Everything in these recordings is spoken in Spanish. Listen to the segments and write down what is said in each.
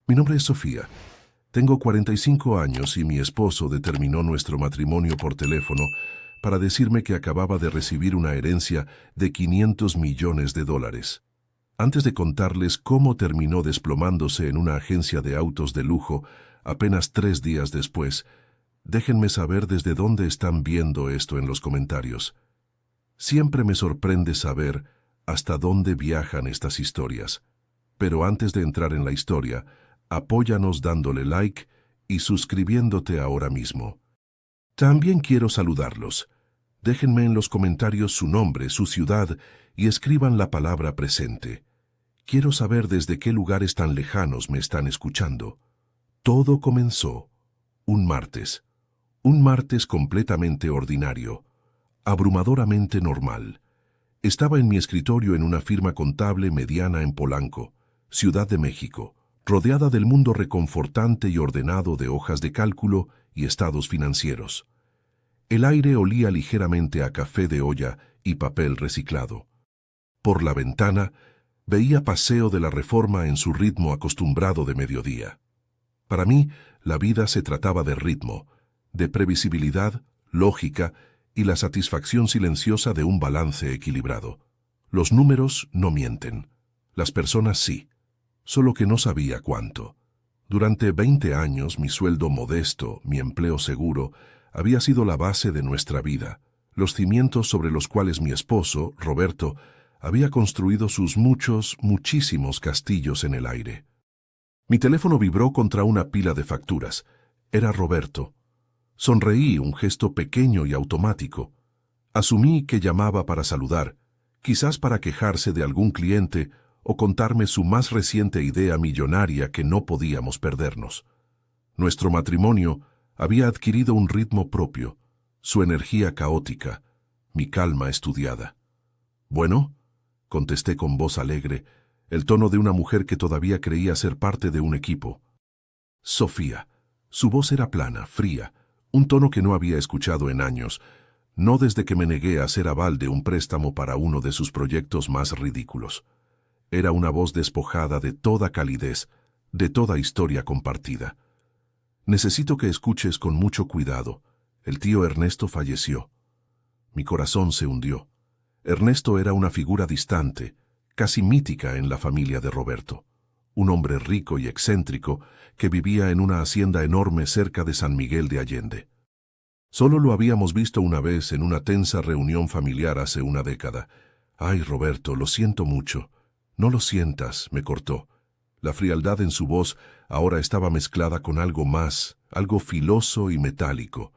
Mi nombre es Sofía. Tengo 45 años y mi esposo determinó nuestro matrimonio por teléfono para decirme que acababa de recibir una herencia de 500 millones de dólares. Antes de contarles cómo terminó desplomándose en una agencia de autos de lujo apenas 3 días después, déjenme saber desde dónde están viendo esto en los comentarios. Siempre me sorprende saber hasta dónde viajan estas historias. Pero antes de entrar en la historia, apóyanos dándole like y suscribiéndote ahora mismo. También quiero saludarlos. Déjenme en los comentarios su nombre, su ciudad y escriban la palabra presente. Quiero saber desde qué lugares tan lejanos me están escuchando. Todo comenzó un martes completamente ordinario, abrumadoramente normal. Estaba en mi escritorio en una firma contable mediana en Polanco, Ciudad de México, rodeada del mundo reconfortante y ordenado de hojas de cálculo y estados financieros. El aire olía ligeramente a café de olla y papel reciclado. Por la ventana, veía Paseo de la Reforma en su ritmo acostumbrado de mediodía. Para mí, la vida se trataba de ritmo, de previsibilidad, lógica y la satisfacción silenciosa de un balance equilibrado. Los números no mienten, las personas sí, solo que no sabía cuánto. Durante 20 años mi sueldo modesto, mi empleo seguro, había sido la base de nuestra vida, los cimientos sobre los cuales mi esposo, Roberto, había construido sus muchísimos castillos en el aire. Mi teléfono vibró contra una pila de facturas. Era Roberto. Sonreí, un gesto pequeño y automático. Asumí que llamaba para saludar, quizás para quejarse de algún cliente o contarme su más reciente idea millonaria que no podíamos perdernos. Nuestro matrimonio había adquirido un ritmo propio, su energía caótica, mi calma estudiada. «Bueno», contesté con voz alegre, el tono de una mujer que todavía creía ser parte de un equipo. «Sofía». Su voz era plana, fría, un tono que no había escuchado en años, no desde que me negué a hacer aval de un préstamo para uno de sus proyectos más ridículos. Era una voz despojada de toda calidez, de toda historia compartida. «Necesito que escuches con mucho cuidado. El tío Ernesto falleció». Mi corazón se hundió. Ernesto era una figura distante, casi mítica en la familia de Roberto. Un hombre rico y excéntrico que vivía en una hacienda enorme cerca de San Miguel de Allende. Solo lo habíamos visto una vez en una tensa reunión familiar hace una década. «Ay, Roberto, lo siento mucho». «No lo sientas», me cortó. La frialdad en su voz ahora estaba mezclada con algo más, algo filoso y metálico.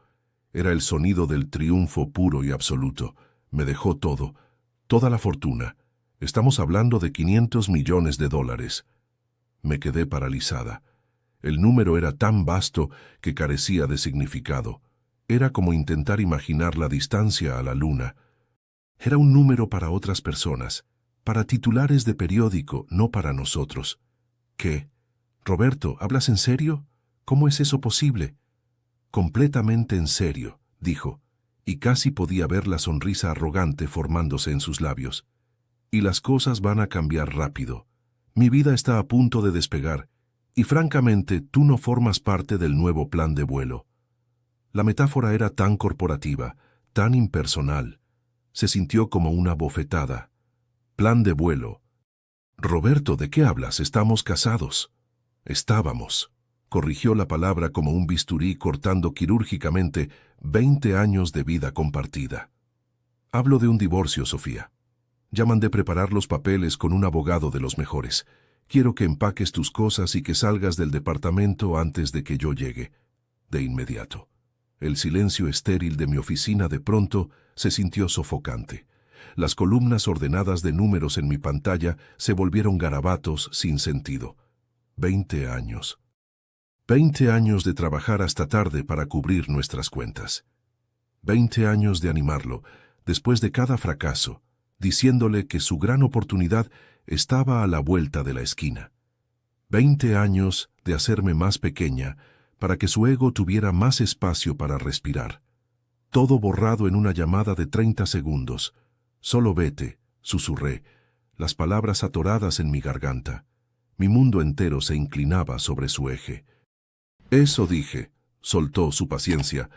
Era el sonido del triunfo puro y absoluto. Me dejó todo, toda la fortuna. Estamos hablando de 500 millones de dólares. Me quedé paralizada. El número era tan vasto que carecía de significado. Era como intentar imaginar la distancia a la luna. Era un número para otras personas, para titulares de periódico, no para nosotros. «¿Qué? Roberto, ¿hablas en serio? ¿Cómo es eso posible?» «Completamente en serio», dijo, y casi podía ver la sonrisa arrogante formándose en sus labios. «Y las cosas van a cambiar rápido. Mi vida está a punto de despegar, y francamente tú no formas parte del nuevo plan de vuelo». La metáfora era tan corporativa, tan impersonal. Se sintió como una bofetada. «Plan de vuelo». «Roberto, ¿de qué hablas? Estamos casados». «Estábamos», corrigió la palabra como un bisturí cortando quirúrgicamente 20 años de vida compartida. «Hablo de un divorcio, Sofía. Ya mandé preparar los papeles con un abogado de los mejores. Quiero que empaques tus cosas y que salgas del departamento antes de que yo llegue». De inmediato. El silencio estéril de mi oficina de pronto se sintió sofocante. Las columnas ordenadas de números en mi pantalla se volvieron garabatos sin sentido. 20 años. 20 años de trabajar hasta tarde para cubrir nuestras cuentas. 20 años de animarlo, después de cada fracaso, diciéndole que su gran oportunidad estaba a la vuelta de la esquina. 20 años de hacerme más pequeña para que su ego tuviera más espacio para respirar. Todo borrado en una llamada de 30 segundos. «Solo vete», susurré, las palabras atoradas en mi garganta. Mi mundo entero se inclinaba sobre su eje. Eso dije, soltó su paciencia,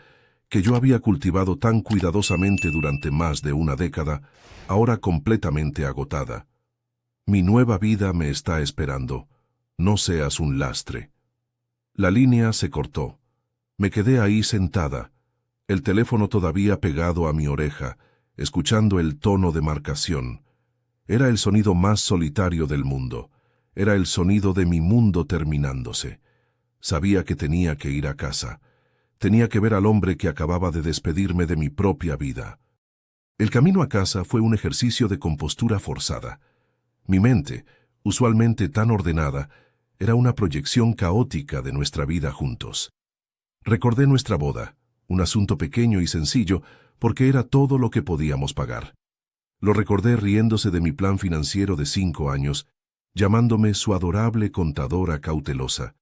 que yo había cultivado tan cuidadosamente durante más de una década, ahora completamente agotada. Mi nueva vida me está esperando. No seas un lastre. La línea se cortó. Me quedé ahí sentada, el teléfono todavía pegado a mi oreja, escuchando el tono de marcación. Era el sonido más solitario del mundo. Era el sonido de mi mundo terminándose. Sabía que tenía que ir a casa. Tenía que ver al hombre que acababa de despedirme de mi propia vida. El camino a casa fue un ejercicio de compostura forzada. Mi mente, usualmente tan ordenada, era una proyección caótica de nuestra vida juntos. Recordé nuestra boda, un asunto pequeño y sencillo, porque era todo lo que podíamos pagar. Lo recordé riéndose de mi plan financiero de 5 años, llamándome su adorable contadora cautelosa.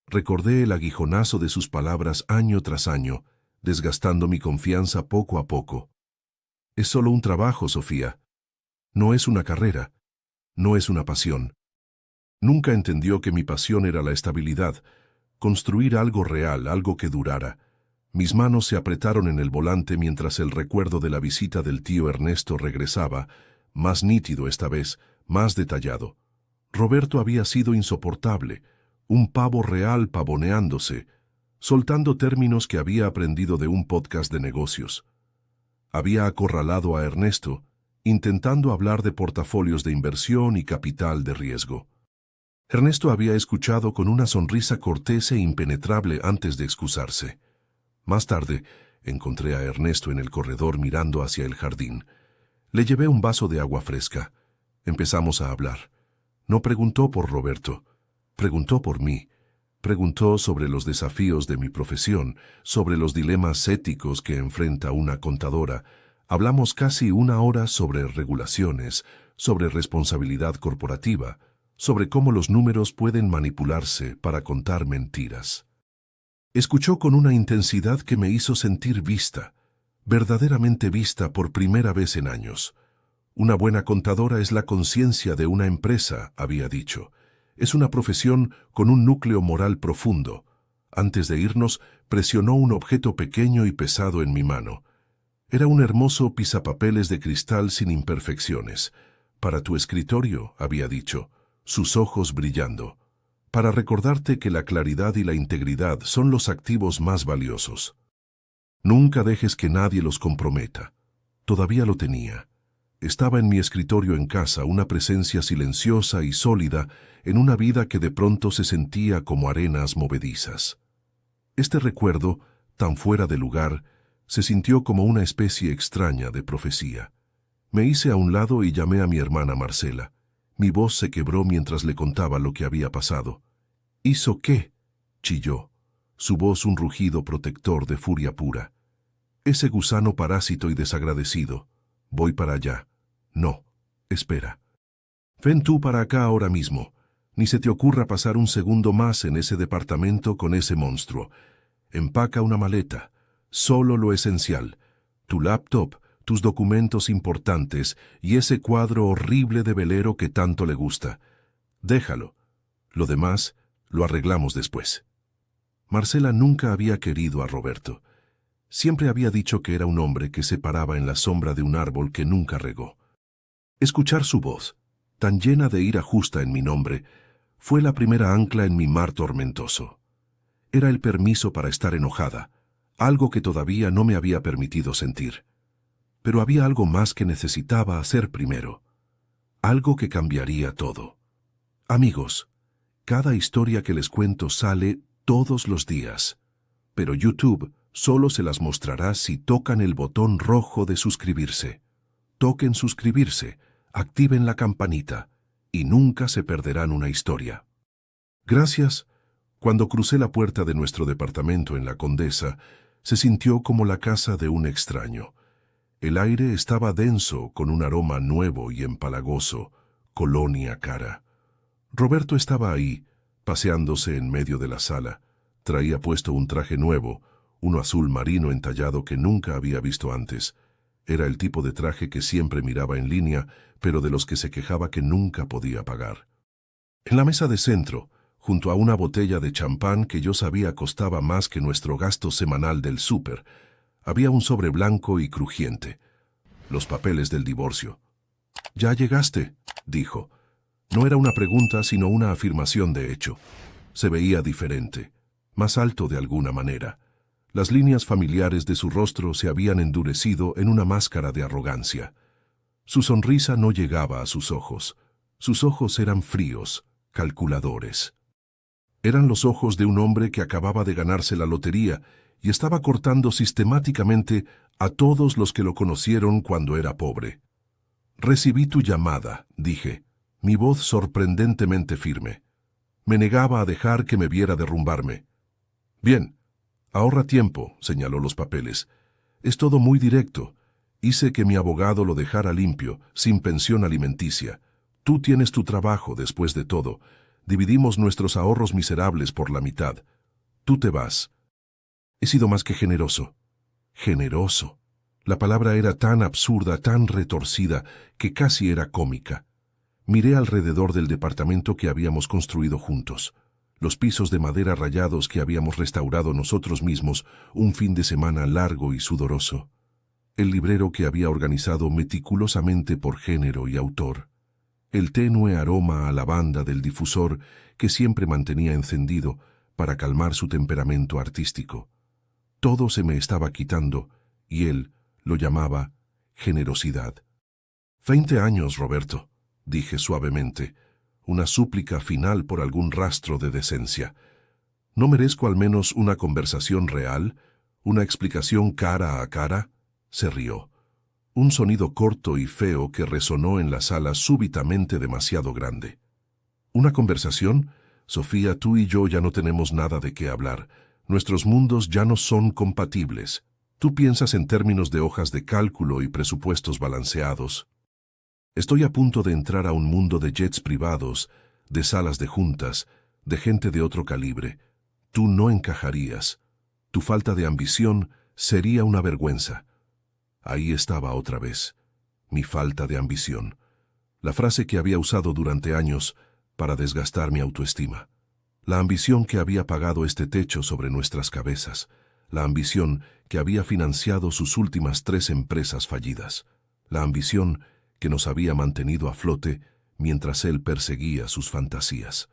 Recordé el aguijonazo de sus palabras año tras año, desgastando mi confianza poco a poco. Es solo un trabajo, Sofía. No es una carrera. No es una pasión. Nunca entendió que mi pasión era la estabilidad, construir algo real, algo que durara. Mis manos se apretaron en el volante mientras el recuerdo de la visita del tío Ernesto regresaba, más nítido esta vez, más detallado. Roberto había sido insoportable, un pavo real pavoneándose, soltando términos que había aprendido de un podcast de negocios. Había acorralado a Ernesto, intentando hablar de portafolios de inversión y capital de riesgo. Ernesto había escuchado con una sonrisa cortés e impenetrable antes de excusarse. Más tarde, encontré a Ernesto en el corredor mirando hacia el jardín. Le llevé un vaso de agua fresca. Empezamos a hablar. No preguntó por Roberto. Preguntó por mí. Preguntó sobre los desafíos de mi profesión, sobre los dilemas éticos que enfrenta una contadora. Hablamos casi 1 hora sobre regulaciones, sobre responsabilidad corporativa, sobre cómo los números pueden manipularse para contar mentiras. Escuchó con una intensidad que me hizo sentir vista, verdaderamente vista por primera vez en años. Una buena contadora es la conciencia de una empresa, había dicho. Es una profesión con un núcleo moral profundo. Antes de irnos, presionó un objeto pequeño y pesado en mi mano. Era un hermoso pisapapeles de cristal sin imperfecciones. Para tu escritorio, había dicho, sus ojos brillando. Para recordarte que la claridad y la integridad son los activos más valiosos. Nunca dejes que nadie los comprometa. Todavía lo tenía. Estaba en mi escritorio en casa, una presencia silenciosa y sólida en una vida que de pronto se sentía como arenas movedizas. Este recuerdo, tan fuera de lugar, se sintió como una especie extraña de profecía. Me hice a un lado y llamé a mi hermana Marcela. Mi voz se quebró mientras le contaba lo que había pasado. ¿Hizo qué?, chilló, su voz un rugido protector de furia pura. Ese gusano parásito y desagradecido. Voy para allá. No, espera. Ven tú para acá ahora mismo. Ni se te ocurra pasar un segundo más en ese departamento con ese monstruo. Empaca una maleta. Solo lo esencial. Tu laptop, tus documentos importantes y ese cuadro horrible de velero que tanto le gusta. Déjalo. Lo demás lo arreglamos después. Marcela nunca había querido a Roberto. Siempre había dicho que era un hombre que se paraba en la sombra de un árbol que nunca regó. Escuchar su voz, tan llena de ira justa en mi nombre, fue la primera ancla en mi mar tormentoso. Era el permiso para estar enojada, algo que todavía no me había permitido sentir. Pero había algo más que necesitaba hacer primero, algo que cambiaría todo. Amigos, cada historia que les cuento sale todos los días, pero YouTube solo se las mostrará si tocan el botón rojo de suscribirse. Toquen suscribirse, activen la campanita y nunca se perderán una historia. Gracias. Cuando crucé la puerta de nuestro departamento en la Condesa, se sintió como la casa de un extraño. El aire estaba denso con un aroma nuevo y empalagoso, colonia cara. Roberto estaba ahí, paseándose en medio de la sala. Traía puesto un traje nuevo, uno azul marino entallado que nunca había visto antes. Era el tipo de traje que siempre miraba en línea, pero de los que se quejaba que nunca podía pagar. En la mesa de centro, junto a una botella de champán que yo sabía costaba más que nuestro gasto semanal del súper, había un sobre blanco y crujiente. Los papeles del divorcio. «Ya llegaste», dijo. No era una pregunta, sino una afirmación de hecho. Se veía diferente, más alto de alguna manera. Las líneas familiares de su rostro se habían endurecido en una máscara de arrogancia. Su sonrisa no llegaba a sus ojos. Sus ojos eran fríos, calculadores. Eran los ojos de un hombre que acababa de ganarse la lotería y estaba cortando sistemáticamente a todos los que lo conocieron cuando era pobre. «Recibí tu llamada», dije, mi voz sorprendentemente firme. Me negaba a dejar que me viera derrumbarme. «Bien, ahorra tiempo», señaló los papeles. «Es todo muy directo. Hice que mi abogado lo dejara limpio, sin pensión alimenticia. Tú tienes tu trabajo, después de todo. Dividimos nuestros ahorros miserables por la mitad. Tú te vas». He sido más que generoso. Generoso. La palabra era tan absurda, tan retorcida, que casi era cómica. Miré alrededor del departamento que habíamos construido juntos. Los pisos de madera rayados que habíamos restaurado nosotros mismos un fin de semana largo y sudoroso. El librero que había organizado meticulosamente por género y autor. El tenue aroma a lavanda del difusor que siempre mantenía encendido para calmar su temperamento artístico. Todo se me estaba quitando, y él lo llamaba generosidad. 20 años, Roberto, dije suavemente, una súplica final por algún rastro de decencia. ¿No merezco al menos una conversación real? ¿Una explicación cara a cara? Se rió. Un sonido corto y feo que resonó en la sala súbitamente demasiado grande. ¿Una conversación? Sofía, tú y yo ya no tenemos nada de qué hablar. Nuestros mundos ya no son compatibles. Tú piensas en términos de hojas de cálculo y presupuestos balanceados. Estoy a punto de entrar a un mundo de jets privados, de salas de juntas, de gente de otro calibre. Tú no encajarías. Tu falta de ambición sería una vergüenza. Ahí estaba otra vez. Mi falta de ambición. La frase que había usado durante años para desgastar mi autoestima. La ambición que había pagado este techo sobre nuestras cabezas. La ambición que había financiado sus últimas 3 empresas fallidas. La ambición que nos había mantenido a flote mientras él perseguía sus fantasías.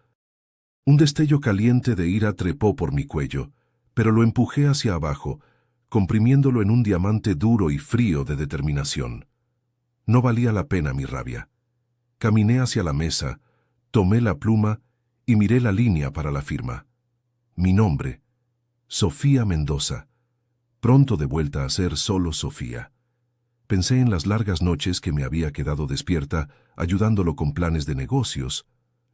Un destello caliente de ira trepó por mi cuello, pero lo empujé hacia abajo, comprimiéndolo en un diamante duro y frío de determinación. No valía la pena mi rabia. Caminé hacia la mesa, tomé la pluma y miré la línea para la firma. Mi nombre, Sofía Mendoza, pronto de vuelta a ser solo Sofía. Pensé en las largas noches que me había quedado despierta, ayudándolo con planes de negocios,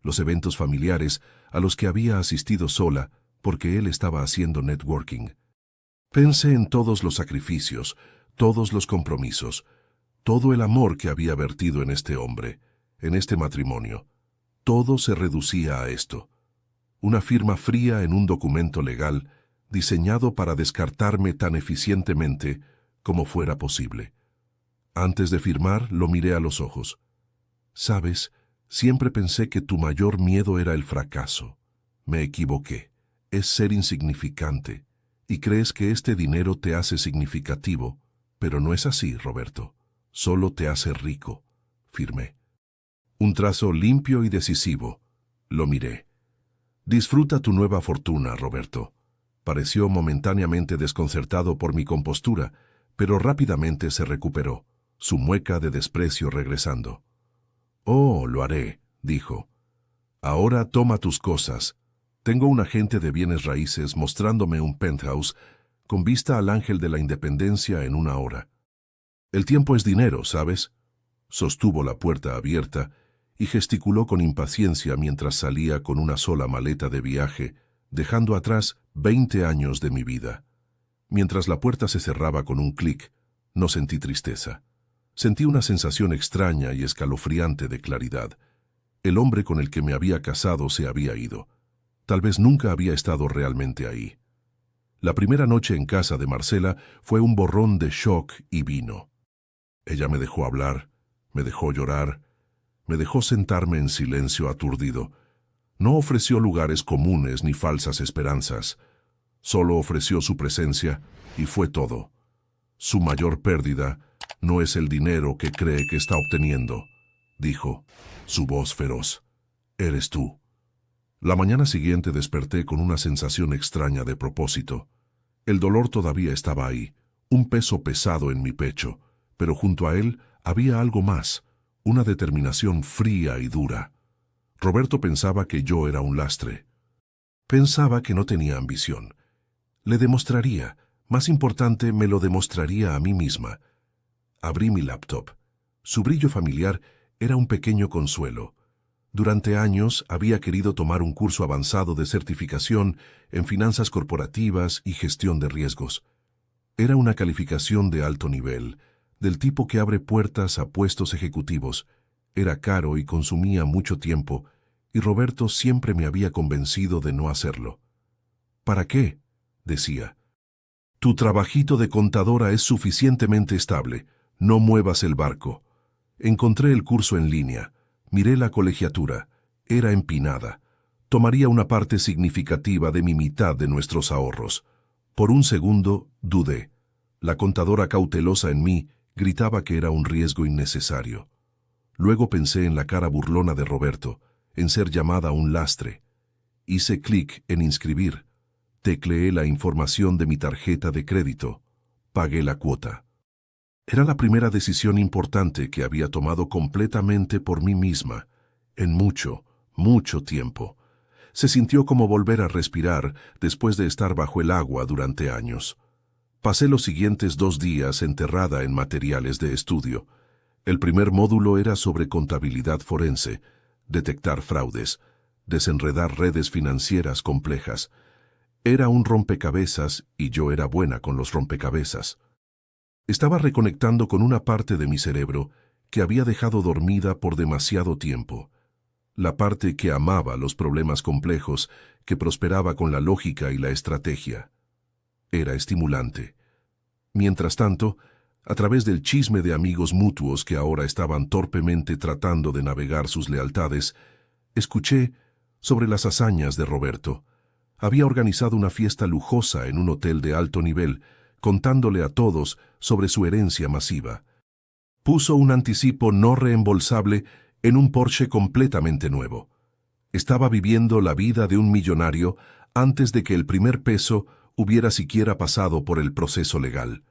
los eventos familiares a los que había asistido sola porque él estaba haciendo networking. Pensé en todos los sacrificios, todos los compromisos, todo el amor que había vertido en este hombre, en este matrimonio. Todo se reducía a esto. Una firma fría en un documento legal diseñado para descartarme tan eficientemente como fuera posible. Antes de firmar, lo miré a los ojos. «Sabes, siempre pensé que tu mayor miedo era el fracaso. Me equivoqué. Es ser insignificante. Y crees que este dinero te hace significativo, pero no es así, Roberto. Solo te hace rico», firmé. Un trazo limpio y decisivo. Lo miré. «Disfruta tu nueva fortuna, Roberto». Pareció momentáneamente desconcertado por mi compostura, pero rápidamente se recuperó, su mueca de desprecio regresando. «Oh, lo haré», dijo. «Ahora toma tus cosas. Tengo un agente de bienes raíces mostrándome un penthouse con vista al Ángel de la Independencia en 1 hora. El tiempo es dinero, ¿sabes?». Sostuvo la puerta abierta y gesticuló con impaciencia mientras salía con una sola maleta de viaje, dejando atrás 20 años de mi vida. Mientras la puerta se cerraba con un clic, no sentí tristeza. Sentí una sensación extraña y escalofriante de claridad. El hombre con el que me había casado se había ido. Tal vez nunca había estado realmente ahí. La primera noche en casa de Marcela fue un borrón de shock y vino. Ella me dejó hablar, me dejó llorar, me dejó sentarme en silencio aturdido. No ofreció lugares comunes ni falsas esperanzas. Solo ofreció su presencia y fue todo. Su mayor pérdida no es el dinero que cree que está obteniendo, dijo, su voz feroz. Eres tú. La mañana siguiente desperté con una sensación extraña de propósito. El dolor todavía estaba ahí, un peso pesado en mi pecho, pero junto a él había algo más, una determinación fría y dura. Roberto pensaba que yo era un lastre. Pensaba que no tenía ambición. Le demostraría, más importante, me lo demostraría a mí misma. Abrí mi laptop. Su brillo familiar era un pequeño consuelo. Durante años había querido tomar un curso avanzado de certificación en finanzas corporativas y gestión de riesgos. Era una calificación de alto nivel, del tipo que abre puertas a puestos ejecutivos. Era caro y consumía mucho tiempo, y Roberto siempre me había convencido de no hacerlo. ¿Para qué?, decía. Tu trabajito de contadora es suficientemente estable. No muevas el barco. Encontré el curso en línea. Miré la colegiatura. Era empinada. Tomaría una parte significativa de mi mitad de nuestros ahorros. Por un segundo dudé. La contadora cautelosa en mí gritaba que era un riesgo innecesario. Luego pensé en la cara burlona de Roberto, en ser llamada un lastre. Hice clic en inscribir. Tecleé la información de mi tarjeta de crédito. Pagué la cuota. Era la primera decisión importante que había tomado completamente por mí misma, en mucho, mucho tiempo. Se sintió como volver a respirar después de estar bajo el agua durante años. Pasé los siguientes 2 días enterrada en materiales de estudio. El primer módulo era sobre contabilidad forense, detectar fraudes, desenredar redes financieras complejas. Era un rompecabezas y yo era buena con los rompecabezas. Estaba reconectando con una parte de mi cerebro que había dejado dormida por demasiado tiempo. La parte que amaba los problemas complejos, que prosperaba con la lógica y la estrategia. Era estimulante. Mientras tanto, a través del chisme de amigos mutuos que ahora estaban torpemente tratando de navegar sus lealtades, escuché sobre las hazañas de Roberto. Había organizado una fiesta lujosa en un hotel de alto nivel, contándole a todos sobre su herencia masiva. Puso un anticipo no reembolsable en un Porsche completamente nuevo. Estaba viviendo la vida de un millonario antes de que el primer peso hubiera siquiera pasado por el proceso legal.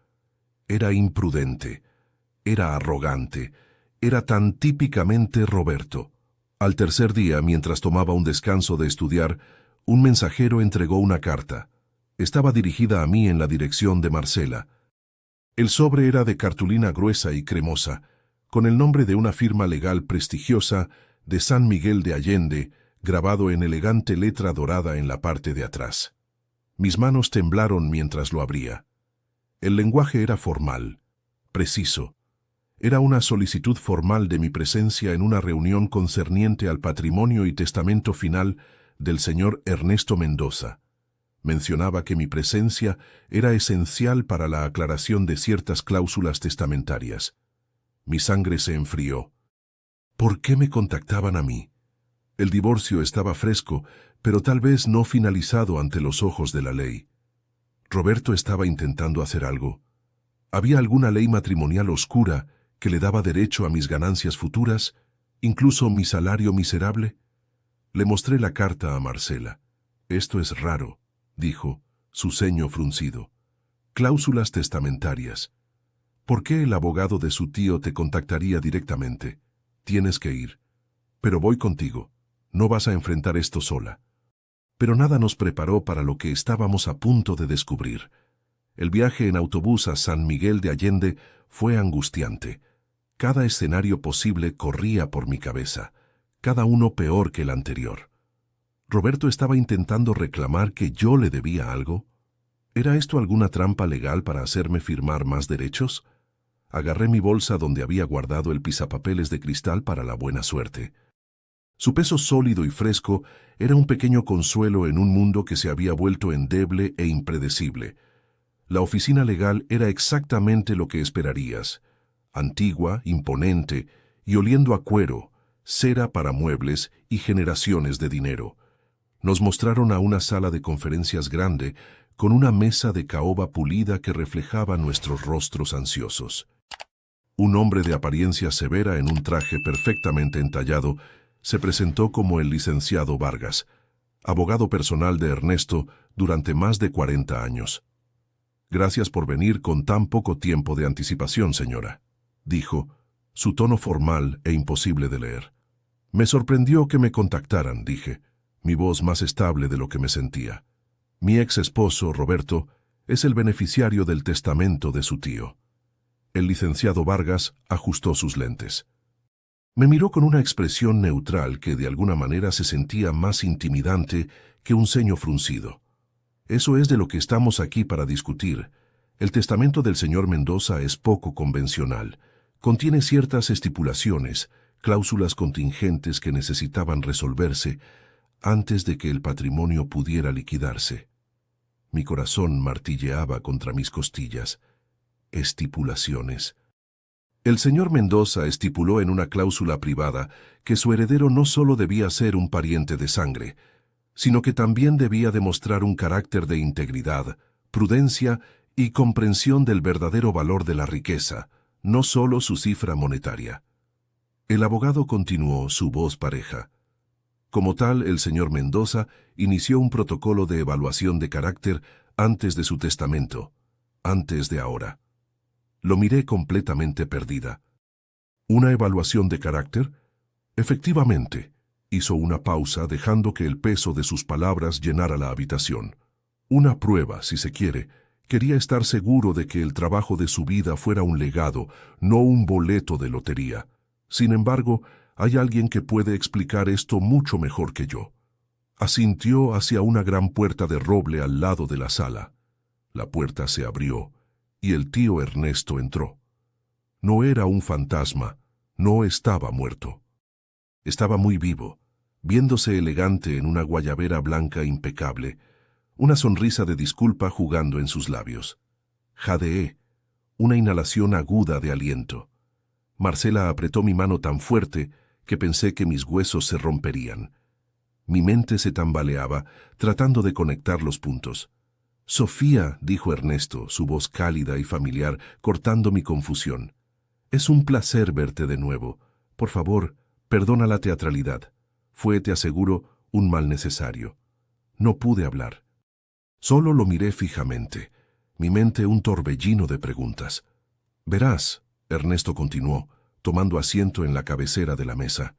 Era imprudente, era arrogante, era tan típicamente Roberto. Al tercer día, mientras tomaba un descanso de estudiar, un mensajero entregó una carta. Estaba dirigida a mí en la dirección de Marcela. El sobre era de cartulina gruesa y cremosa, con el nombre de una firma legal prestigiosa de San Miguel de Allende, grabado en elegante letra dorada en la parte de atrás. Mis manos temblaron mientras lo abría. El lenguaje era formal, preciso. Era una solicitud formal de mi presencia en una reunión concerniente al patrimonio y testamento final del señor Ernesto Mendoza. Mencionaba que mi presencia era esencial para la aclaración de ciertas cláusulas testamentarias. Mi sangre se enfrió. ¿Por qué me contactaban a mí? El divorcio estaba fresco, pero tal vez no finalizado ante los ojos de la ley. Roberto estaba intentando hacer algo. ¿Había alguna ley matrimonial oscura que le daba derecho a mis ganancias futuras, incluso mi salario miserable? Le mostré la carta a Marcela. Esto es raro, dijo, su ceño fruncido. Cláusulas testamentarias. ¿Por qué el abogado de su tío te contactaría directamente? Tienes que ir. Pero voy contigo. No vas a enfrentar esto sola. Pero nada nos preparó para lo que estábamos a punto de descubrir. El viaje en autobús a San Miguel de Allende fue angustiante. Cada escenario posible corría por mi cabeza, cada uno peor que el anterior. ¿Roberto estaba intentando reclamar que yo le debía algo? ¿Era esto alguna trampa legal para hacerme firmar más derechos? Agarré mi bolsa donde había guardado el pisapapeles de cristal para la buena suerte. Su peso sólido y fresco era un pequeño consuelo en un mundo que se había vuelto endeble e impredecible. La oficina legal era exactamente lo que esperarías. Antigua, imponente y oliendo a cuero, cera para muebles y generaciones de dinero. Nos mostraron a una sala de conferencias grande con una mesa de caoba pulida que reflejaba nuestros rostros ansiosos. Un hombre de apariencia severa en un traje perfectamente entallado se presentó como el licenciado Vargas, abogado personal de Ernesto durante más de 40 años. «Gracias por venir con tan poco tiempo de anticipación, señora», dijo, su tono formal e imposible de leer. «Me sorprendió que me contactaran», dije, mi voz más estable de lo que me sentía. «Mi ex esposo, Roberto, es el beneficiario del testamento de su tío». El licenciado Vargas ajustó sus lentes. Me miró con una expresión neutral que de alguna manera se sentía más intimidante que un ceño fruncido. «Eso es de lo que estamos aquí para discutir. El testamento del señor Mendoza es poco convencional. Contiene ciertas estipulaciones, cláusulas contingentes que necesitaban resolverse antes de que el patrimonio pudiera liquidarse». Mi corazón martilleaba contra mis costillas. Estipulaciones. El señor Mendoza estipuló en una cláusula privada que su heredero no solo debía ser un pariente de sangre, sino que también debía demostrar un carácter de integridad, prudencia y comprensión del verdadero valor de la riqueza, no solo su cifra monetaria. El abogado continuó, su voz pareja. Como tal, el señor Mendoza inició un protocolo de evaluación de carácter antes de su testamento, antes de ahora. Lo miré completamente perdida. ¿Una evaluación de carácter? Efectivamente. Hizo una pausa, dejando que el peso de sus palabras llenara la habitación. Una prueba, si se quiere. Quería estar seguro de que el trabajo de su vida fuera un legado, no un boleto de lotería. Sin embargo, hay alguien que puede explicar esto mucho mejor que yo. Asintió hacia una gran puerta de roble al lado de la sala. La puerta se abrió y el tío Ernesto entró. No era un fantasma, no estaba muerto. Estaba muy vivo, viéndose elegante en una guayabera blanca impecable, una sonrisa de disculpa jugando en sus labios. Jadeé, una inhalación aguda de aliento. Marcela apretó mi mano tan fuerte que pensé que mis huesos se romperían. Mi mente se tambaleaba, tratando de conectar los puntos. «Sofía», dijo Ernesto, su voz cálida y familiar, cortando mi confusión. «Es un placer verte de nuevo. Por favor, perdona la teatralidad. Fue, te aseguro, un mal necesario». No pude hablar. Solo lo miré fijamente, mi mente un torbellino de preguntas. «Verás», Ernesto continuó, tomando asiento en la cabecera de la mesa,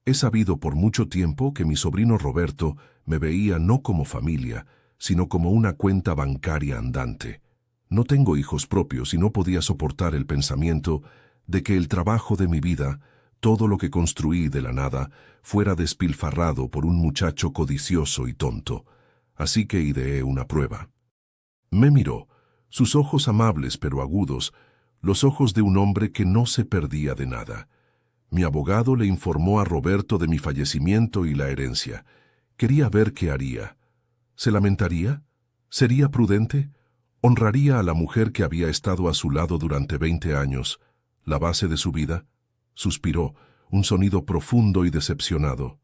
«he sabido por mucho tiempo que mi sobrino Roberto me veía no como familia, sino como una cuenta bancaria andante. No tengo hijos propios y no podía soportar el pensamiento de que el trabajo de mi vida, todo lo que construí de la nada, fuera despilfarrado por un muchacho codicioso y tonto. Así que ideé una prueba». Me miró, sus ojos amables pero agudos, los ojos de un hombre que no se perdía de nada. Mi abogado le informó a Roberto de mi fallecimiento y la herencia. Quería ver qué haría. ¿Se lamentaría? ¿Sería prudente? ¿Honraría a la mujer que había estado a su lado durante 20 años, la base de su vida? Suspiró, un sonido profundo y decepcionado.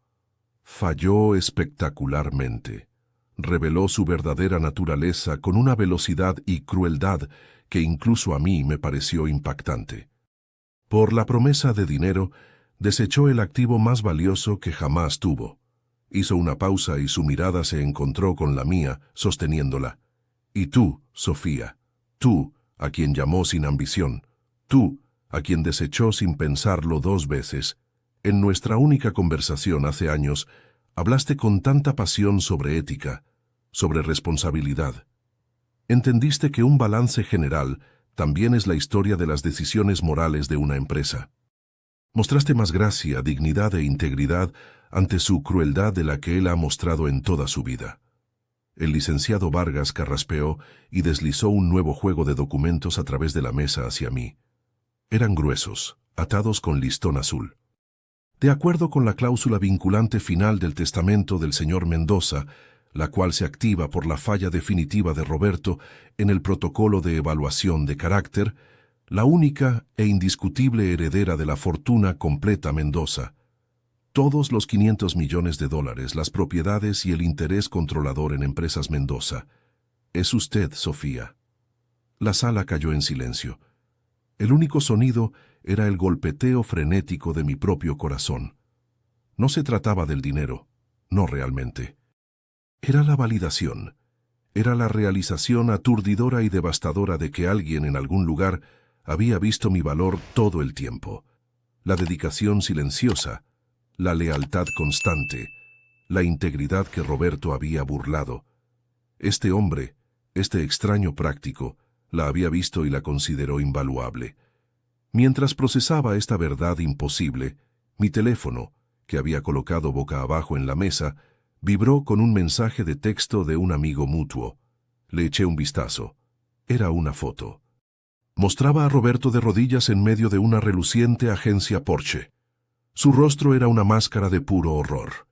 Falló espectacularmente. Reveló su verdadera naturaleza con una velocidad y crueldad que incluso a mí me pareció impactante. Por la promesa de dinero, desechó el activo más valioso que jamás tuvo. Hizo una pausa y su mirada se encontró con la mía, sosteniéndola. «Y tú, Sofía, tú, a quien llamó sin ambición, tú, a quien desechó sin pensarlo 2 veces, en nuestra única conversación hace años, hablaste con tanta pasión sobre ética, sobre responsabilidad. Entendiste que un balance general también es la historia de las decisiones morales de una empresa. Mostraste más gracia, dignidad e integridad ante su crueldad de la que él ha mostrado en toda su vida». El licenciado Vargas carraspeó y deslizó un nuevo juego de documentos a través de la mesa hacia mí. Eran gruesos, atados con listón azul. De acuerdo con la cláusula vinculante final del testamento del señor Mendoza, la cual se activa por la falla definitiva de Roberto en el protocolo de evaluación de carácter, la única e indiscutible heredera de la fortuna completa Mendoza, Todos los 500 millones de dólares, las propiedades y el interés controlador en Empresas Mendoza. Es usted, Sofía. La sala cayó en silencio. El único sonido era el golpeteo frenético de mi propio corazón. No se trataba del dinero, no realmente. Era la validación. Era la realización aturdidora y devastadora de que alguien en algún lugar había visto mi valor todo el tiempo. La dedicación silenciosa, la lealtad constante, la integridad que Roberto había burlado. Este hombre, este extraño práctico, la había visto y la consideró invaluable. Mientras procesaba esta verdad imposible, mi teléfono, que había colocado boca abajo en la mesa, vibró con un mensaje de texto de un amigo mutuo. Le eché un vistazo. Era una foto. Mostraba a Roberto de rodillas en medio de una reluciente agencia Porsche. Su rostro era una máscara de puro horror.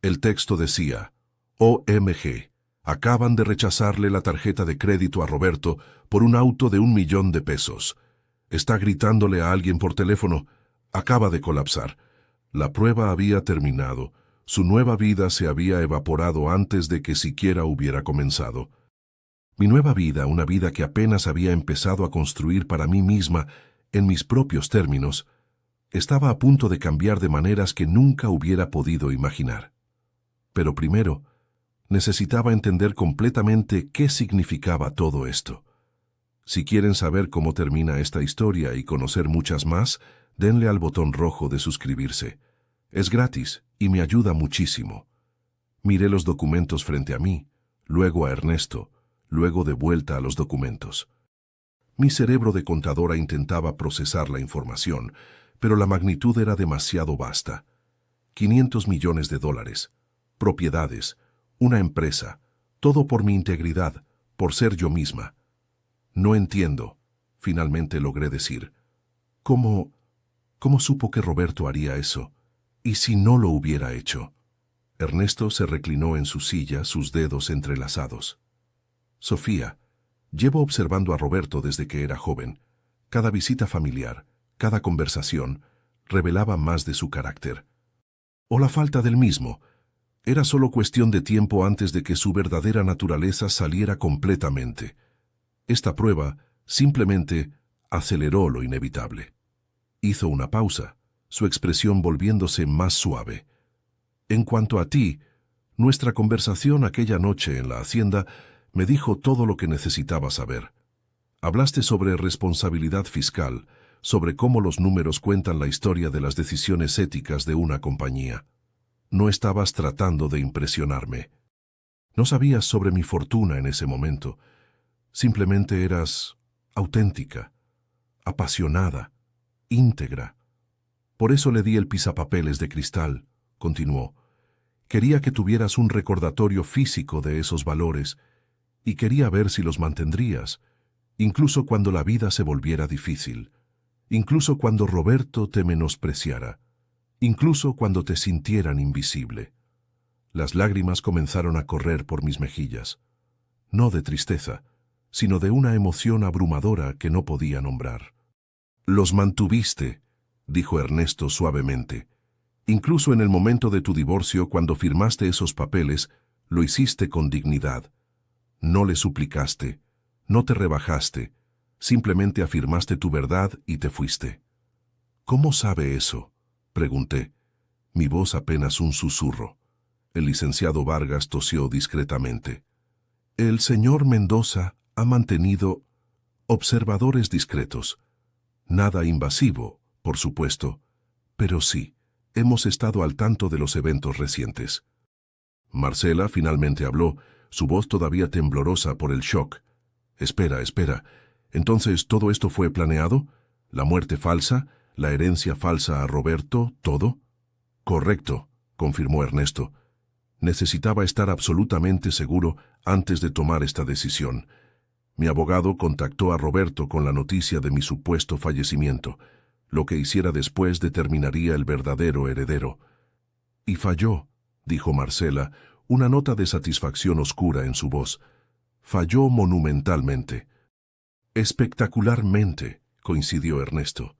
El texto decía: OMG, acaban de rechazarle la tarjeta de crédito a Roberto por un auto de $1 millón. Está gritándole a alguien por teléfono. Acaba de colapsar. La prueba había terminado. Su nueva vida se había evaporado antes de que siquiera hubiera comenzado. Mi nueva vida, una vida que apenas había empezado a construir para mí misma, en mis propios términos, estaba a punto de cambiar de maneras que nunca hubiera podido imaginar. Pero primero, necesitaba entender completamente qué significaba todo esto. Si quieren saber cómo termina esta historia y conocer muchas más, denle al botón rojo de suscribirse. Es gratis y me ayuda muchísimo. Miré los documentos frente a mí, luego a Ernesto, luego de vuelta a los documentos. Mi cerebro de contadora intentaba procesar la información, pero la magnitud era demasiado vasta. 500 millones de dólares, propiedades, una empresa, todo por mi integridad, por ser yo misma. No entiendo, finalmente logré decir. ¿Cómo supo que Roberto haría eso? ¿Y si no lo hubiera hecho? Ernesto se reclinó en su silla, sus dedos entrelazados. Sofía, llevo observando a Roberto desde que era joven. Cada visita familiar, cada conversación, revelaba más de su carácter. O la falta del mismo. Era solo cuestión de tiempo antes de que su verdadera naturaleza saliera completamente. Esta prueba simplemente aceleró lo inevitable. Hizo una pausa, su expresión volviéndose más suave. En cuanto a ti, nuestra conversación aquella noche en la hacienda me dijo todo lo que necesitaba saber. Hablaste sobre responsabilidad fiscal, sobre cómo los números cuentan la historia de las decisiones éticas de una compañía. No estabas tratando de impresionarme. No sabías sobre mi fortuna en ese momento. Simplemente eras auténtica, apasionada, íntegra. Por eso le di el pisapapeles de cristal, continuó. Quería que tuvieras un recordatorio físico de esos valores y quería ver si los mantendrías, incluso cuando la vida se volviera difícil, incluso cuando Roberto te menospreciara, incluso cuando te sintieran invisible. Las lágrimas comenzaron a correr por mis mejillas, no de tristeza, sino de una emoción abrumadora que no podía nombrar. Los mantuviste, dijo Ernesto suavemente. Incluso en el momento de tu divorcio, cuando firmaste esos papeles, lo hiciste con dignidad. No le suplicaste, no te rebajaste, simplemente afirmaste tu verdad y te fuiste. ¿Cómo sabe eso?, pregunté, mi voz apenas un susurro. El licenciado Vargas tosió discretamente. El señor Mendoza ha mantenido observadores discretos. Nada invasivo, por supuesto, pero sí, hemos estado al tanto de los eventos recientes. Marcela finalmente habló, su voz todavía temblorosa por el shock. Espera. ¿Entonces todo esto fue planeado? ¿La muerte falsa? ¿La herencia falsa a Roberto? ¿Todo? Correcto, confirmó Ernesto. Necesitaba estar absolutamente seguro antes de tomar esta decisión. Mi abogado contactó a Roberto con la noticia de mi supuesto fallecimiento. Lo que hiciera después determinaría el verdadero heredero. Y falló, dijo Marcela, una nota de satisfacción oscura en su voz. Falló monumentalmente. Espectacularmente, coincidió Ernesto.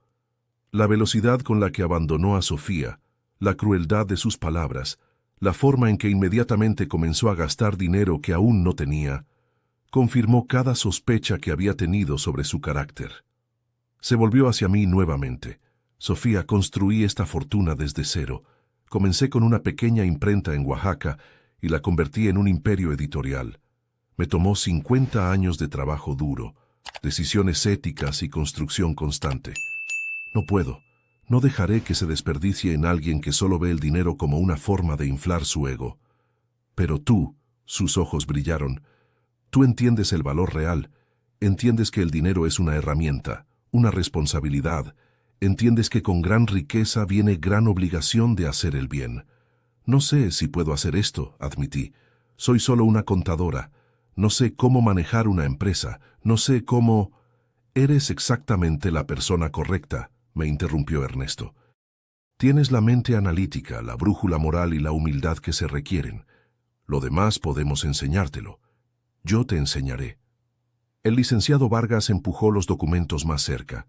La velocidad con la que abandonó a Sofía, la crueldad de sus palabras, la forma en que inmediatamente comenzó a gastar dinero que aún no tenía, confirmó cada sospecha que había tenido sobre su carácter. Se volvió hacia mí nuevamente. Sofía, construí esta fortuna desde cero. Comencé con una pequeña imprenta en Oaxaca y la convertí en un imperio editorial. Me tomó 50 años de trabajo duro, decisiones éticas y construcción constante. No puedo, no dejaré que se desperdicie en alguien que solo ve el dinero como una forma de inflar su ego. Pero tú, sus ojos brillaron, tú entiendes el valor real, entiendes que el dinero es una herramienta, una responsabilidad, entiendes que con gran riqueza viene gran obligación de hacer el bien. No sé si puedo hacer esto, admití. Soy solo una contadora. No sé cómo manejar una empresa. No sé cómo... Eres exactamente la persona correcta, me interrumpió Ernesto. Tienes la mente analítica, la brújula moral y la humildad que se requieren. Lo demás podemos enseñártelo. Yo te enseñaré. El licenciado Vargas empujó los documentos más cerca.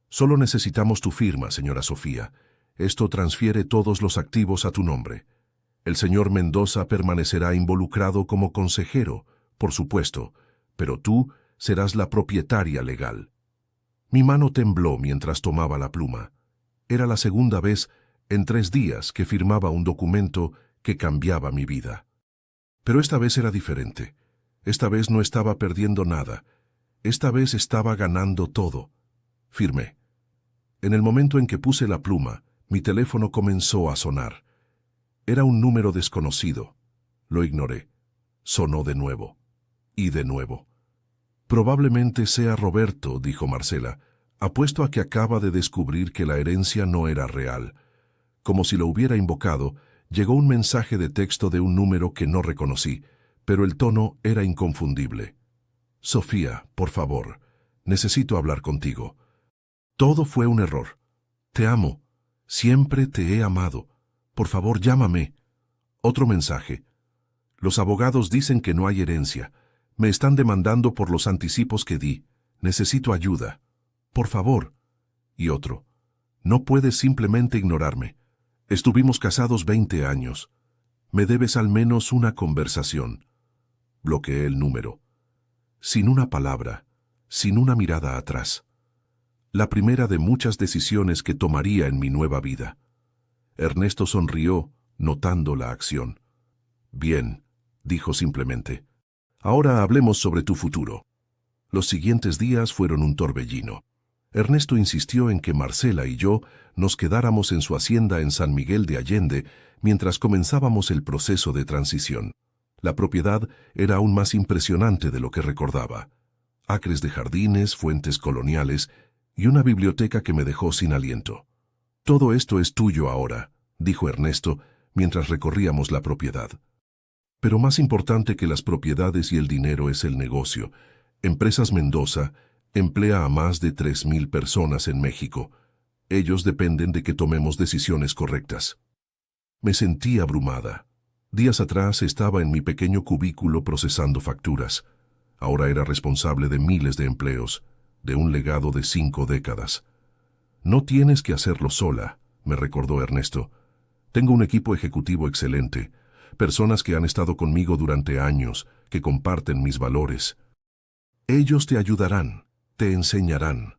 Solo necesitamos tu firma, señora Sofía. Esto transfiere todos los activos a tu nombre. El señor Mendoza permanecerá involucrado como consejero, por supuesto, pero tú serás la propietaria legal. Mi mano tembló mientras tomaba la pluma. Era la segunda vez en 3 días que firmaba un documento que cambiaba mi vida. Pero esta vez era diferente. Esta vez no estaba perdiendo nada. Esta vez estaba ganando todo. Firmé. En el momento en que puse la pluma, mi teléfono comenzó a sonar. Era un número desconocido. Lo ignoré. Sonó de nuevo. Y de nuevo. Probablemente sea Roberto, dijo Marcela. Apuesto a que acaba de descubrir que la herencia no era real. Como si lo hubiera invocado, llegó un mensaje de texto de un número que no reconocí, pero el tono era inconfundible. Sofía, por favor, necesito hablar contigo. Todo fue un error. Te amo. Siempre te he amado. Por favor, llámame. Otro mensaje. Los abogados dicen que no hay herencia. Me están demandando por los anticipos que di. Necesito ayuda. Por favor. Y otro. No puedes simplemente ignorarme. Estuvimos casados 20 años. Me debes al menos una conversación. Bloqueé el número. Sin una palabra, sin una mirada atrás. La primera de muchas decisiones que tomaría en mi nueva vida. Ernesto sonrió, notando la acción. Bien, dijo simplemente. Ahora hablemos sobre tu futuro. Los siguientes días fueron un torbellino. Ernesto insistió en que Marcela y yo nos quedáramos en su hacienda en San Miguel de Allende mientras comenzábamos el proceso de transición. La propiedad era aún más impresionante de lo que recordaba. Acres de jardines, fuentes coloniales y una biblioteca que me dejó sin aliento. Todo esto es tuyo ahora, dijo Ernesto mientras recorríamos la propiedad. Pero más importante que las propiedades y el dinero es el negocio. Empresas Mendoza emplea a más de 3,000 personas en México. Ellos dependen de que tomemos decisiones correctas. Me sentí abrumada. Días atrás estaba en mi pequeño cubículo procesando facturas. Ahora era responsable de miles de empleos, de un legado de 5 décadas. No tienes que hacerlo sola, me recordó Ernesto. Tengo un equipo ejecutivo excelente, personas que han estado conmigo durante años, que comparten mis valores. Ellos te ayudarán, te enseñarán.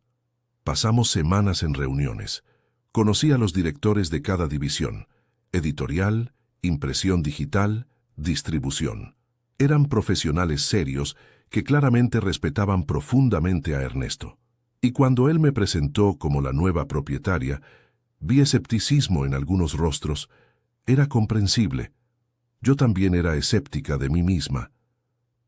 Pasamos semanas en reuniones. Conocí a los directores de cada división, editorial, impresión digital, distribución. Eran profesionales serios que claramente respetaban profundamente a Ernesto. Y cuando él me presentó como la nueva propietaria, vi escepticismo en algunos rostros. Era comprensible. Yo también era escéptica de mí misma.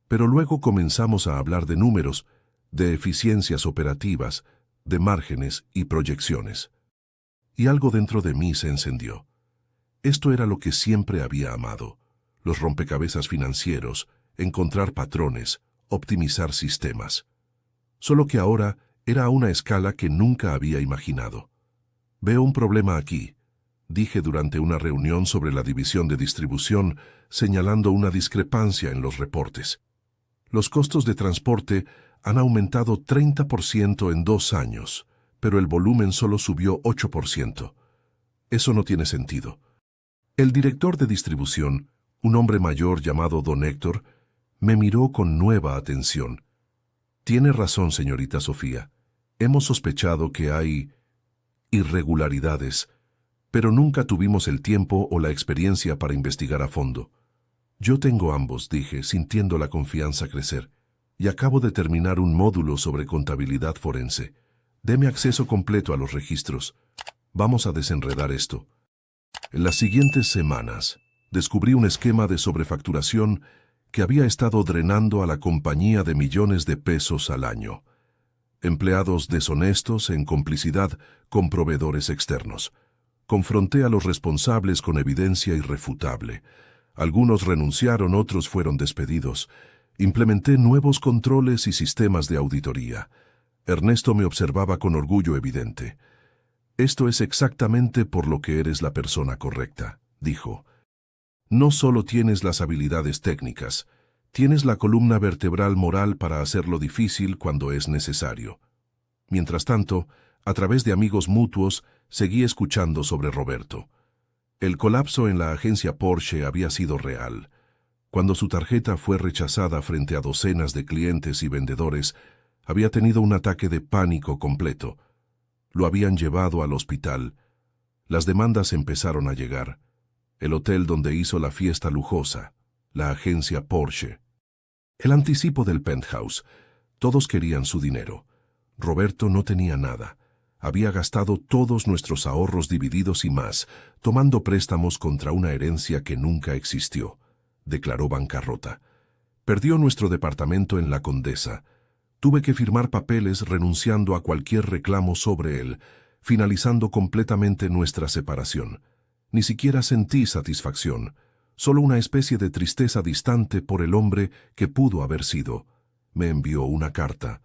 Pero luego comenzamos a hablar de números, de eficiencias operativas, de márgenes y proyecciones. Y algo dentro de mí se encendió. Esto era lo que siempre había amado: los rompecabezas financieros, encontrar patrones, optimizar sistemas. Solo que ahora era a una escala que nunca había imaginado. Veo un problema aquí, dije durante una reunión sobre la división de distribución, señalando una discrepancia en los reportes. Los costos de transporte han aumentado 30% en 2 años, pero el volumen solo subió 8%. Eso no tiene sentido. El director de distribución, un hombre mayor llamado Don Héctor, me miró con nueva atención. Tiene razón, señorita Sofía. Hemos sospechado que hay irregularidades, pero nunca tuvimos el tiempo o la experiencia para investigar a fondo. Yo tengo ambos, dije, sintiendo la confianza crecer, y acabo de terminar un módulo sobre contabilidad forense. Deme acceso completo a los registros. Vamos a desenredar esto. En las siguientes semanas, descubrí un esquema de sobrefacturación que había estado drenando a la compañía de millones de pesos al año. Empleados deshonestos en complicidad con proveedores externos. Confronté a los responsables con evidencia irrefutable. Algunos renunciaron, otros fueron despedidos. Implementé nuevos controles y sistemas de auditoría. Ernesto me observaba con orgullo evidente. «Esto es exactamente por lo que eres la persona correcta», dijo. «No solo tienes las habilidades técnicas, tienes la columna vertebral moral para hacerlo difícil cuando es necesario». Mientras tanto, a través de amigos mutuos, seguí escuchando sobre Roberto. El colapso en la agencia Porsche había sido real. Cuando su tarjeta fue rechazada frente a docenas de clientes y vendedores, había tenido un ataque de pánico completo. Lo habían llevado al hospital. Las demandas empezaron a llegar. El hotel donde hizo la fiesta lujosa, la agencia Porsche. El anticipo del penthouse. Todos querían su dinero. Roberto no tenía nada. Había gastado todos nuestros ahorros divididos y más, tomando préstamos contra una herencia que nunca existió. Declaró bancarrota. Perdió nuestro departamento en La Condesa. Tuve que firmar papeles renunciando a cualquier reclamo sobre él, finalizando completamente nuestra separación. Ni siquiera sentí satisfacción, solo una especie de tristeza distante por el hombre que pudo haber sido. Me envió una carta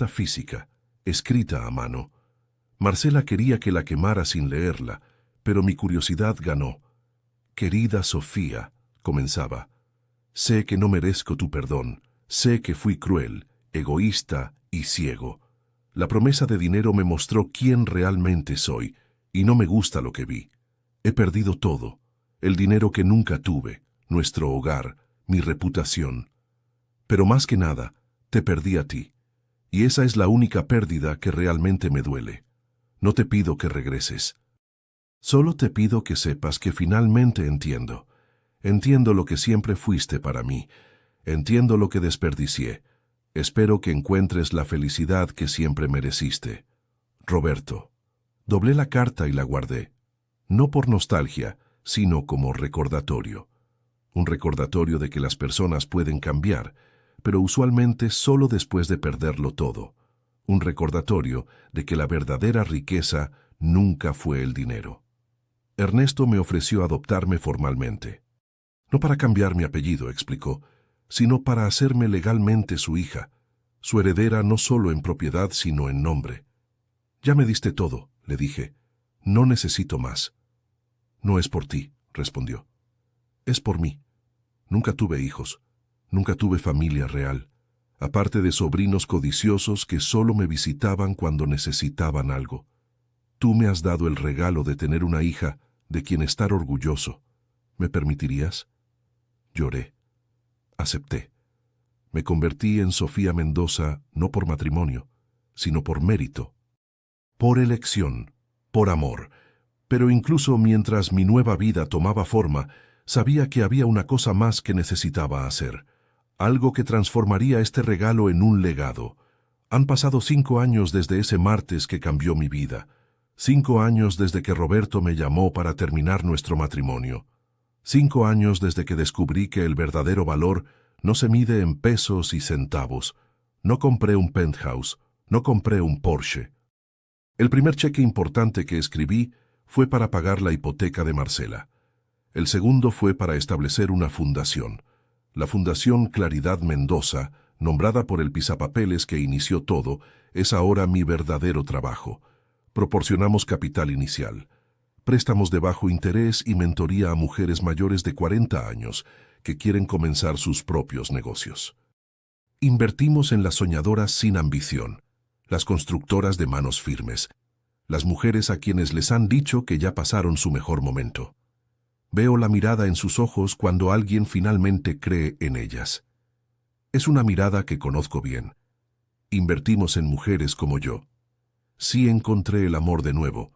física, escrita a mano. Marcela quería que la quemara sin leerla, pero mi curiosidad ganó. «Querida Sofía», comenzaba, «sé que no merezco tu perdón, sé que fui cruel, egoísta y ciego. La promesa de dinero me mostró quién realmente soy, y no me gusta lo que vi. He perdido todo, el dinero que nunca tuve, nuestro hogar, mi reputación. Pero más que nada, te perdí a ti. Y esa es la única pérdida que realmente me duele. No te pido que regreses. Solo te pido que sepas que finalmente entiendo. Entiendo lo que siempre fuiste para mí. Entiendo lo que desperdicié. Espero que encuentres la felicidad que siempre mereciste. Roberto». Doblé la carta y la guardé. No por nostalgia, sino como recordatorio. Un recordatorio de que las personas pueden cambiar, pero usualmente solo después de perderlo todo. Un recordatorio de que la verdadera riqueza nunca fue el dinero. Ernesto me ofreció adoptarme formalmente. No para cambiar mi apellido, explicó, sino para hacerme legalmente su hija, su heredera no solo en propiedad sino en nombre. «Ya me diste todo», le dije. «No necesito más». «No es por ti», respondió. «Es por mí. Nunca tuve hijos. Nunca tuve familia real, aparte de sobrinos codiciosos que solo me visitaban cuando necesitaban algo. Tú me has dado el regalo de tener una hija de quien estar orgulloso. ¿Me permitirías?» Lloré. Acepté. Me convertí en Sofía Mendoza no por matrimonio, sino por mérito. Por elección, por amor. Pero incluso mientras mi nueva vida tomaba forma, sabía que había una cosa más que necesitaba hacer. Algo que transformaría este regalo en un legado. Han pasado 5 años desde ese martes que cambió mi vida. 5 años desde que Roberto me llamó para terminar nuestro matrimonio. 5 años desde que descubrí que el verdadero valor no se mide en pesos y centavos. No compré un penthouse, no compré un Porsche. El primer cheque importante que escribí fue para pagar la hipoteca de Marcela. El segundo fue para establecer una fundación. La Fundación Claridad Mendoza, nombrada por el pisapapeles que inició todo, es ahora mi verdadero trabajo. Proporcionamos capital inicial, préstamos de bajo interés y mentoría a mujeres mayores de 40 años que quieren comenzar sus propios negocios. Invertimos en las soñadoras sin ambición, las constructoras de manos firmes, las mujeres a quienes les han dicho que ya pasaron su mejor momento. Veo la mirada en sus ojos cuando alguien finalmente cree en ellas. Es una mirada que conozco bien. Invertimos en mujeres como yo. Sí encontré el amor de nuevo.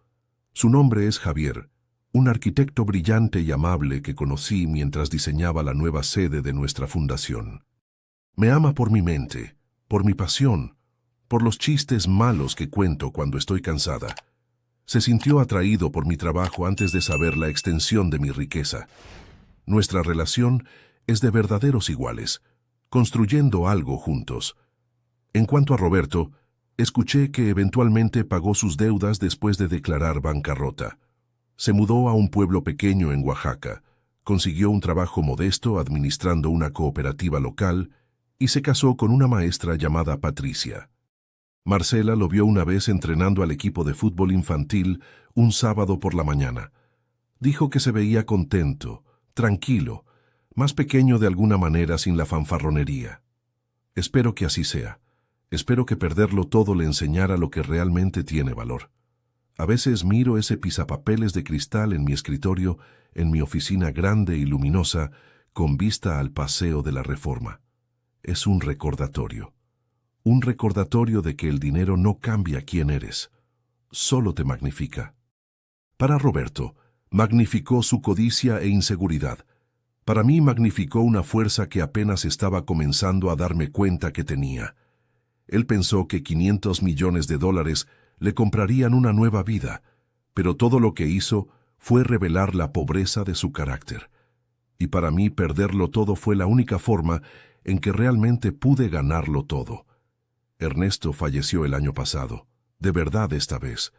Su nombre es Javier, un arquitecto brillante y amable que conocí mientras diseñaba la nueva sede de nuestra fundación. Me ama por mi mente, por mi pasión, por los chistes malos que cuento cuando estoy cansada. Se sintió atraído por mi trabajo antes de saber la extensión de mi riqueza. Nuestra relación es de verdaderos iguales, construyendo algo juntos. En cuanto a Roberto, escuché que eventualmente pagó sus deudas después de declarar bancarrota. Se mudó a un pueblo pequeño en Oaxaca, consiguió un trabajo modesto administrando una cooperativa local y se casó con una maestra llamada Patricia. Marcela lo vio una vez entrenando al equipo de fútbol infantil un sábado por la mañana. Dijo que se veía contento, tranquilo, más pequeño de alguna manera sin la fanfarronería. Espero que así sea. Espero que perderlo todo le enseñara lo que realmente tiene valor. A veces miro ese pisapapeles de cristal en mi escritorio, en mi oficina grande y luminosa, con vista al Paseo de la Reforma. Es un recordatorio. Un recordatorio de que el dinero no cambia quién eres, solo te magnifica. Para Roberto, magnificó su codicia e inseguridad. Para mí magnificó una fuerza que apenas estaba comenzando a darme cuenta que tenía. Él pensó que 500 millones de dólares le comprarían una nueva vida, pero todo lo que hizo fue revelar la pobreza de su carácter. Y para mí perderlo todo fue la única forma en que realmente pude ganarlo todo. Ernesto falleció el año pasado, de verdad esta vez.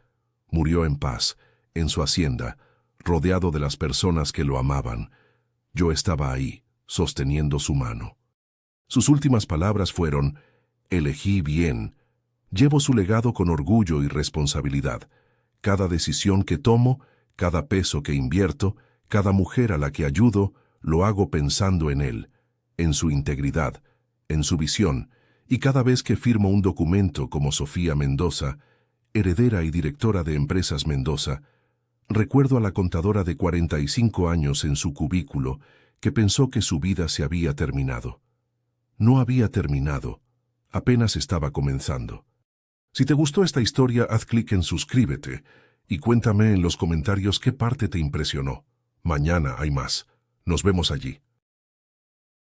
Murió en paz, en su hacienda, rodeado de las personas que lo amaban. Yo estaba ahí, sosteniendo su mano. Sus últimas palabras fueron: elegí bien. Llevo su legado con orgullo y responsabilidad. Cada decisión que tomo, cada peso que invierto, cada mujer a la que ayudo, lo hago pensando en él, en su integridad, en su visión, y cada vez que firmo un documento como Sofía Mendoza, heredera y directora de Empresas Mendoza, recuerdo a la contadora de 45 años en su cubículo que pensó que su vida se había terminado. No había terminado, apenas estaba comenzando. Si te gustó esta historia, haz clic en suscríbete y cuéntame en los comentarios qué parte te impresionó. Mañana hay más. Nos vemos allí.